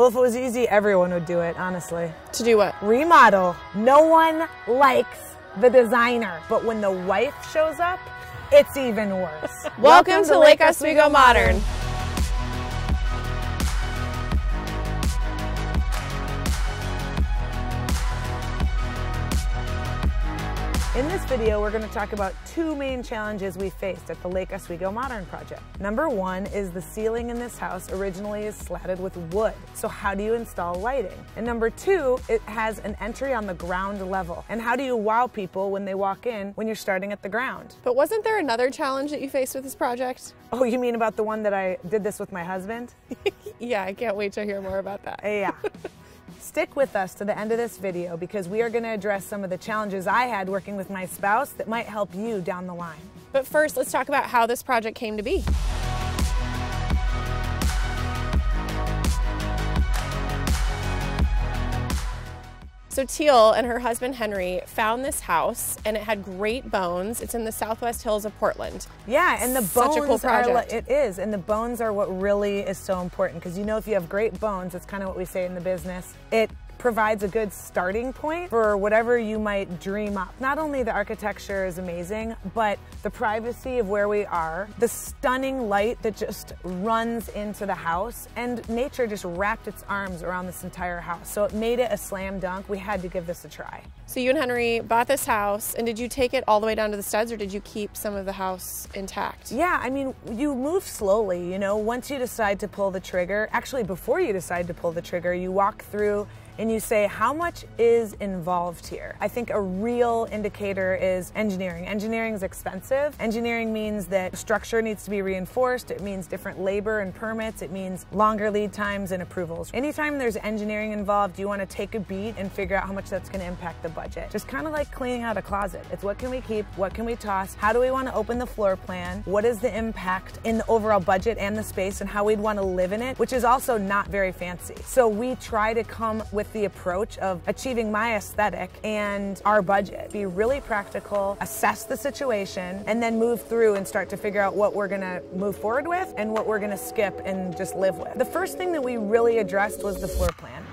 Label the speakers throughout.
Speaker 1: Well, if it was easy, everyone would do it, honestly.
Speaker 2: To do what?
Speaker 1: Remodel. No one likes the designer, but when the wife shows up, it's even worse.
Speaker 2: Welcome to Lake Oswego Modern.
Speaker 1: In this video, we're going to talk about two main challenges we faced at the Lake Oswego Modern project. Number one is the ceiling in this house originally is slatted with wood. So how do you install lighting? And number two, it has an entry on the ground level. And how do you wow people when they walk in when you're starting at the ground?
Speaker 2: But wasn't there another challenge that you faced with this project?
Speaker 1: Oh, you mean about the one that I did this with my husband?
Speaker 2: Yeah, I can't wait to hear more about that.
Speaker 1: Yeah. Stick with us to the end of this video because we are going to address some of the challenges I had working with my spouse that might help you down the line.
Speaker 2: But first, let's talk about how this project came to be. So Teal and her husband Henry found this house and it had great bones. It's in the Southwest Hills of Portland.
Speaker 1: Yeah, and the bones
Speaker 2: Such a cool project.
Speaker 1: It is, and the bones are what really is so important because you know if you have great bones, it's kind of what we say in the business. It provides a good starting point for whatever you might dream up. Not only the architecture is amazing, but the privacy of where we are, the stunning light that just runs into the house, and nature just wrapped its arms around this entire house. So it made it a slam dunk. We had to give this a try.
Speaker 2: So you and Henry bought this house, and did you take it all the way down to the studs, or did you keep some of the house intact?
Speaker 1: Yeah, I mean, you move slowly, you know, once you decide to pull the trigger, actually before you decide to pull the trigger, you walk through and you say, how much is involved here? I think a real indicator is engineering. Engineering is expensive. Engineering means that structure needs to be reinforced. It means different labor and permits. It means longer lead times and approvals. Anytime there's engineering involved, you want to take a beat and figure out how much that's going to impact the budget. Just kind of like cleaning out a closet. It's what can we keep? What can we toss? How do we want to open the floor plan? What is the impact in the overall budget and the space and how we'd want to live in it, which is also not very fancy. So we try to come with the approach of achieving my aesthetic and our budget. Be really practical, assess the situation, and then move through and start to figure out what we're gonna move forward with and what we're gonna skip and just live with. The first thing that we really addressed was the floor plan.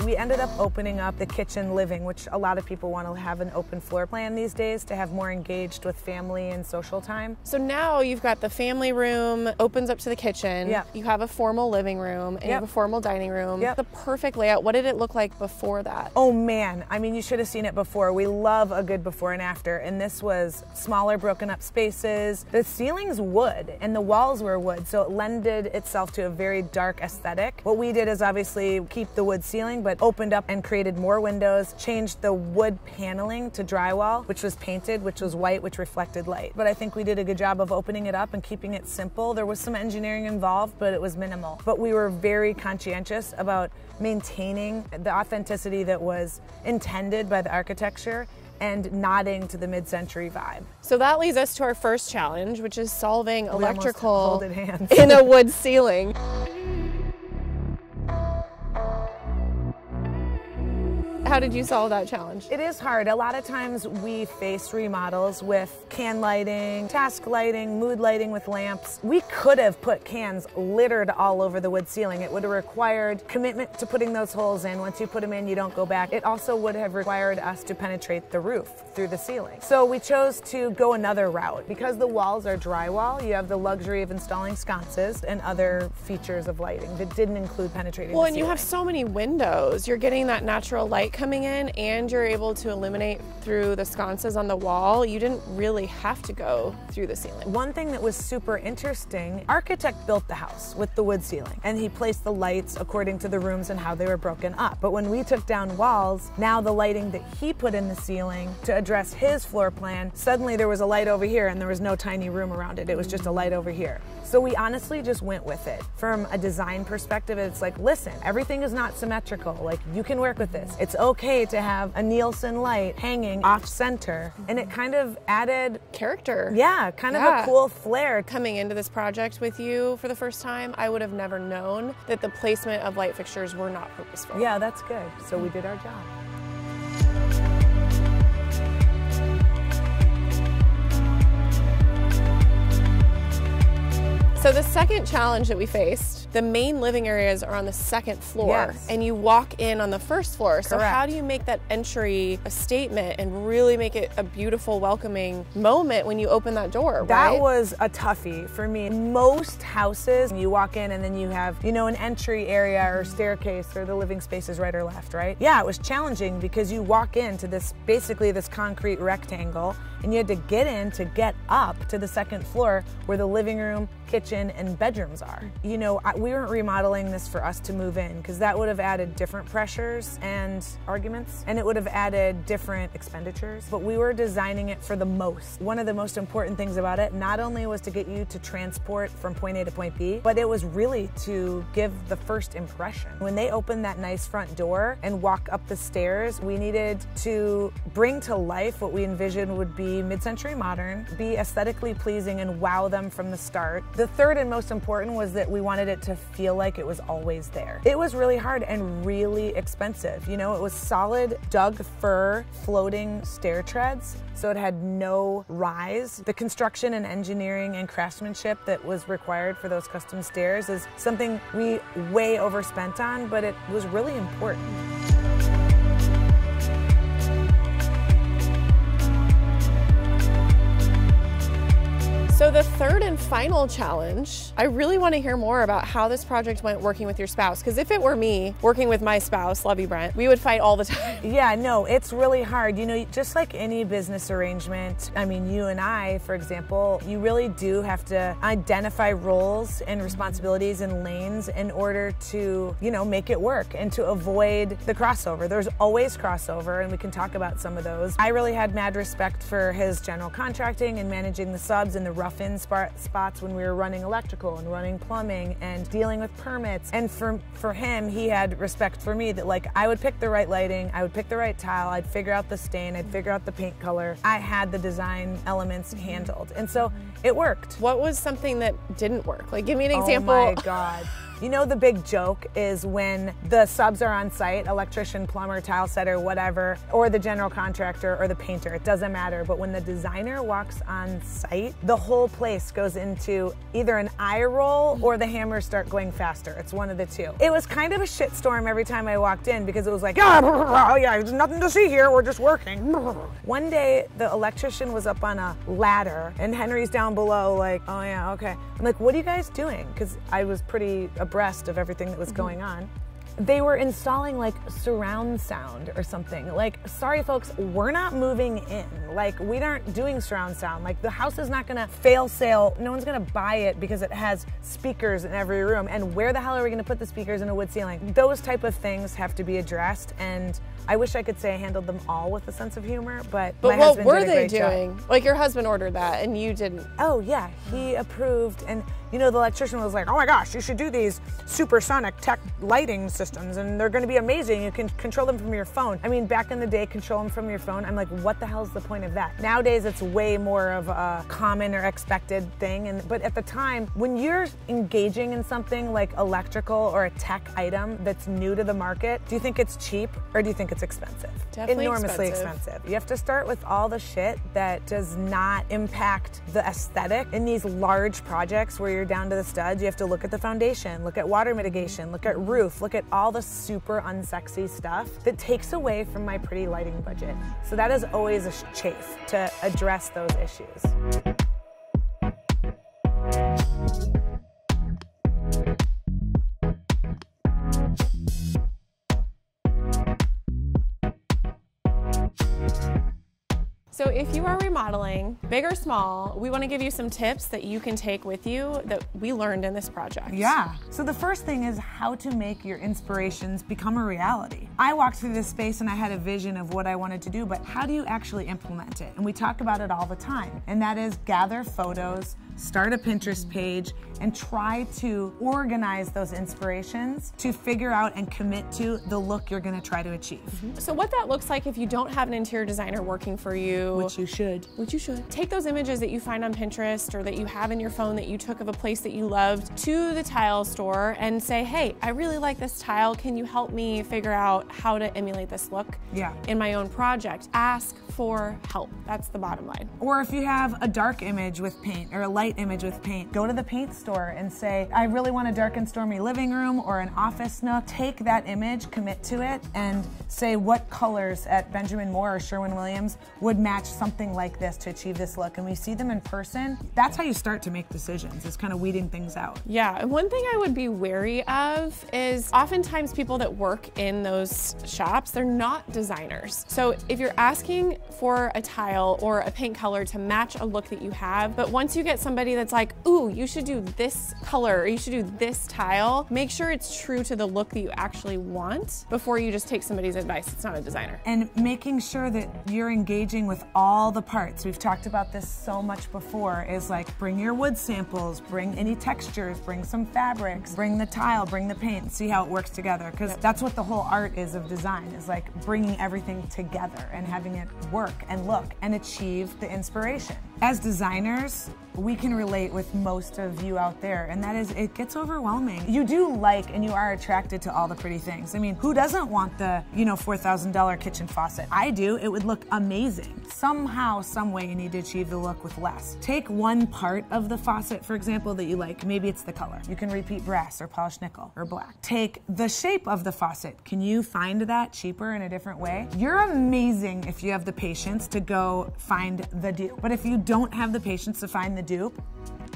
Speaker 1: We ended up opening up the kitchen living, which a lot of people want to have an open floor plan these days to have more engaged with family and social time.
Speaker 2: So now you've got the family room, opens up to the kitchen.
Speaker 1: Yep.
Speaker 2: You have a formal living room, and you have a formal dining room.
Speaker 1: Yep.
Speaker 2: The perfect layout. What did it look like before that?
Speaker 1: Oh man, I mean, you should have seen it before. We love a good before and after, and this was smaller, broken up spaces. The ceiling's wood, and the walls were wood, so it lended itself to a very dark aesthetic. What we did is obviously keep the wood ceiling, but opened up and created more windows, changed the wood paneling to drywall, which was painted, which was white, which reflected light. But I think we did a good job of opening it up and keeping it simple. There was some engineering involved, but it was minimal. But we were very conscientious about maintaining the authenticity that was intended by the architecture and nodding to the mid-century vibe.
Speaker 2: So that leads us to our first challenge, which is solving electrical
Speaker 1: hands.
Speaker 2: in a wood ceiling. How did you solve that challenge?
Speaker 1: It is hard. A lot of times we face remodels with can lighting, task lighting, mood lighting with lamps. We could have put cans littered all over the wood ceiling. It would have required commitment to putting those holes in. Once you put them in, you don't go back. It also would have required us to penetrate the roof through the ceiling. So we chose to go another route. Because the walls are drywall, you have the luxury of installing sconces and other features of lighting that didn't include penetrating the ceiling.
Speaker 2: Well, and you have so many windows. You're getting that natural light coming in, and you're able to illuminate through the sconces on the wall. You didn't really have to go through the ceiling.
Speaker 1: One thing that was super interesting, architect built the house with the wood ceiling, and he placed the lights according to the rooms and how they were broken up. But when we took down walls, now the lighting that he put in the ceiling to address his floor plan, suddenly there was a light over here and there was no tiny room around it. It was just a light over here. So we honestly just went with it. From a design perspective, it's like, listen, everything is not symmetrical. Like, you can work with this. It's okay to have a Nielsen light hanging off center. And it kind of added
Speaker 2: character.
Speaker 1: Yeah, kind of a cool flair.
Speaker 2: Coming into this project with you for the first time, I would have never known that the placement of light fixtures were not purposeful.
Speaker 1: Yeah, that's good. So we did our job.
Speaker 2: So the second challenge that we faced, the main living areas are on the second floor,
Speaker 1: Yes.
Speaker 2: and you walk in on the first floor. So
Speaker 1: Correct.
Speaker 2: how do you make that entry a statement and really make it a beautiful, welcoming moment when you open that door, right?
Speaker 1: That was a toughie for me. Most houses, you walk in and then you have, you know, an entry area or staircase or the living space is right or left, right? Yeah, it was challenging because you walk into this, basically this concrete rectangle, and you had to get in to get up to the second floor where the living room, kitchen, and bedrooms are. You know, we weren't remodeling this for us to move in because that would have added different pressures and arguments, and it would have added different expenditures, but we were designing it for the most. One of the most important things about it, not only was to get you to transport from point A to point B, but it was really to give the first impression. When they opened that nice front door and walk up the stairs, we needed to bring to life what we envisioned would be mid-century modern, be aesthetically pleasing, and wow them from the start. The third and most important was that we wanted it to feel like it was always there. It was really hard and really expensive. You know, it was solid Doug fir floating stair treads, so it had no rise. The construction and engineering and craftsmanship that was required for those custom stairs is something we way overspent on, but it was really important.
Speaker 2: So the third and final challenge, I really want to hear more about how this project went working with your spouse, because if it were me working with my spouse, love you, Brent, we would fight all the time.
Speaker 1: Yeah, no, it's really hard. You know, just like any business arrangement, I mean, you and I, for example, you really do have to identify roles and responsibilities and lanes in order to, you know, make it work and to avoid the crossover. There's always crossover, and we can talk about some of those. I really had mad respect for his general contracting and managing the subs and the rough-in spots when we were running electrical and running plumbing and dealing with permits. And for him, he had respect for me that, like, I would pick the right lighting, I would pick the right tile, I'd figure out the stain, I'd figure out the paint color. I had the design elements handled, and so it worked.
Speaker 2: What was something that didn't work? Like, give me an example.
Speaker 1: Oh my God. You know, the big joke is when the subs are on site, electrician, plumber, tile setter, whatever, or the general contractor or the painter, it doesn't matter. But when the designer walks on site, the whole place goes into either an eye roll or the hammers start going faster. It's one of the two. It was kind of a shitstorm every time I walked in because it was like, yeah, there's nothing to see here, we're just working. One day, the electrician was up on a ladder and Henry's down below like, oh yeah, okay. I'm like, what are you guys doing? Because I was pretty abreast of everything that was going on. They were installing like surround sound or something. Like, sorry folks, we're not moving in. Like, we aren't doing surround sound. Like, the house is not gonna fail sale. No one's gonna buy it because it has speakers in every room. And where the hell are we gonna put the speakers in a wood ceiling? Those type of things have to be addressed. And I wish I could say I handled them all with a sense of humor, but my
Speaker 2: what
Speaker 1: husband
Speaker 2: were
Speaker 1: did a
Speaker 2: they
Speaker 1: great
Speaker 2: doing?
Speaker 1: job.
Speaker 2: Like, your husband ordered that and you didn't.
Speaker 1: Oh yeah, he approved, and you know, the electrician was like, oh my gosh, you should do these supersonic tech lighting systems and they're gonna be amazing. You can control them from your phone. I mean, back in the day, control them from your phone. I'm like, what the hell's the point of that? Nowadays, it's way more of a common or expected thing. But at the time, when you're engaging in something like electrical or a tech item that's new to the market, do you think it's cheap or do you think it's expensive?
Speaker 2: Definitely
Speaker 1: enormously expensive. You have to start with all the shit that does not impact the aesthetic. In these large projects where you're down to the studs, you have to look at the foundation, look at water mitigation, look at roof, look at all the super unsexy stuff that takes away from my pretty lighting budget. So that is always a chafe to address those issues.
Speaker 2: So if you are remodeling, big or small, we want to give you some tips that you can take with you that we learned in this project.
Speaker 1: Yeah. So the first thing is how to make your inspirations become a reality. I walked through this space and I had a vision of what I wanted to do, but how do you actually implement it? And we talk about it all the time. And that is gather photos, start a Pinterest page, and try to organize those inspirations to figure out and commit to the look you're gonna try to achieve.
Speaker 2: So what that looks like if you don't have an interior designer working for you.
Speaker 1: Which you should.
Speaker 2: Which you should. Take those images that you find on Pinterest or that you have in your phone that you took of a place that you loved to the tile store and say, hey, I really like this tile. Can you help me figure out how to emulate this look in my own project? Ask for help. That's the bottom line.
Speaker 1: Or if you have a dark image with paint or a light light image with paint. Go to the paint store and say, I really want a dark and stormy living room or an office nook. Take that image, commit to it, and say what colors at Benjamin Moore or Sherwin-Williams would match something like this to achieve this look. And we see them in person. That's how you start to make decisions, is kind of weeding things out.
Speaker 2: Yeah, and one thing I would be wary of is oftentimes people that work in those shops, they're not designers. So if you're asking for a tile or a paint color to match a look that you have, but once you get somebody that's like, ooh, you should do this color, or you should do this tile, make sure it's true to the look that you actually want before you just take somebody's advice. It's not a designer.
Speaker 1: And making sure that you're engaging with all the parts. We've talked about this so much before, is like bring your wood samples, bring any textures, bring some fabrics, bring the tile, bring the paint, and see how it works together. Because that's what the whole art is of design, is like bringing everything together and having it work and look and achieve the inspiration. As designers, we can relate with most of you out there, and that is, it gets overwhelming. You do like and you are attracted to all the pretty things. I mean, who doesn't want the, $4,000 kitchen faucet? I do. It would look amazing. Somehow, some way, you need to achieve the look with less. Take one part of the faucet, for example, that you like. Maybe it's the color. You can repeat brass or polished nickel or black. Take the shape of the faucet. Can you find that cheaper in a different way? You're amazing if you have the patience to go find the dupe. But if you don't have the patience to find the dupe,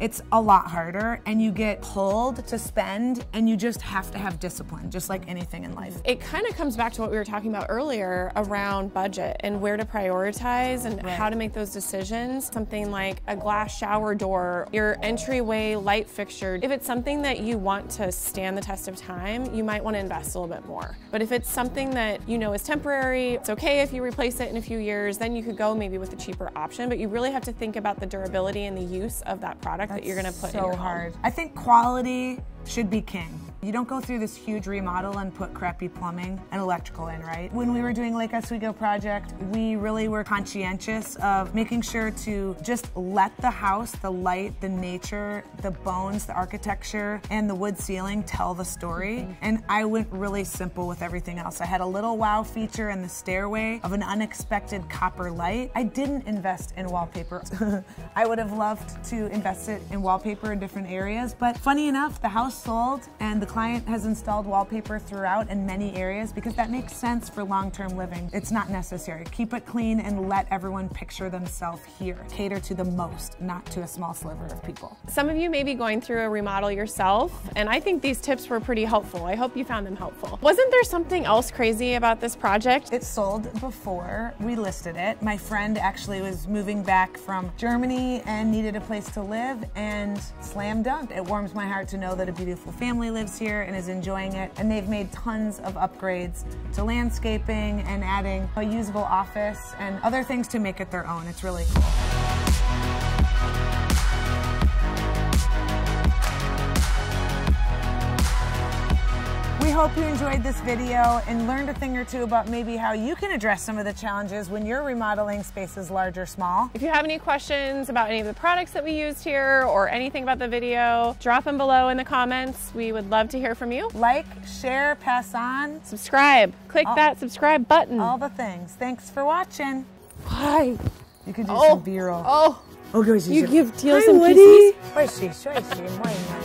Speaker 1: it's a lot harder, and you get pulled to spend, and you just have to have discipline, just like anything in life.
Speaker 2: It kind of comes back to what we were talking about earlier around budget and where to prioritize and how to make those decisions. Something like a glass shower door, your entryway light fixture. If it's something that you want to stand the test of time, you might want to invest a little bit more. But if it's something that you know is temporary, it's okay if you replace it in a few years, then you could go maybe with a cheaper option, but you really have to think about the durability and the use of that product that you're going to put in your home.
Speaker 1: So hard. I think quality should be king. You don't go through this huge remodel and put crappy plumbing and electrical in, right? When we were doing Lake Oswego project, we really were conscientious of making sure to just let the house, the light, the nature, the bones, the architecture, and the wood ceiling tell the story. And I went really simple with everything else. I had a little wow feature in the stairway of an unexpected copper light. I didn't invest in wallpaper. I would have loved to invest it in wallpaper in different areas, but funny enough, the house sold and the client has installed wallpaper throughout in many areas because that makes sense for long-term living. It's not necessary. Keep it clean and let everyone picture themselves here. Cater to the most, not to a small sliver of people.
Speaker 2: Some of you may be going through a remodel yourself, and I think these tips were pretty helpful. I hope you found them helpful. Wasn't there something else crazy about this project?
Speaker 1: It sold before we listed it. My friend actually was moving back from Germany and needed a place to live, and slam dunk. It warms my heart to know that a beautiful family lives here and is enjoying it, and they've made tons of upgrades to landscaping and adding a usable office and other things to make it their own. It's really cool. We hope you enjoyed this video and learned a thing or two about maybe how you can address some of the challenges when you're remodeling spaces large or small.
Speaker 2: If you have any questions about any of the products that we used here or anything about the video, drop them below in the comments. We would love to hear from you.
Speaker 1: Like, share, pass on.
Speaker 2: Subscribe. Click that subscribe button.
Speaker 1: All the things. Thanks for watching.
Speaker 2: Bye.
Speaker 1: You could do some B-roll.
Speaker 2: Oh,
Speaker 1: Oh,
Speaker 2: you give Teal
Speaker 1: Hi,
Speaker 2: some
Speaker 1: Woody.
Speaker 2: kisses?
Speaker 1: Swishy, swishy,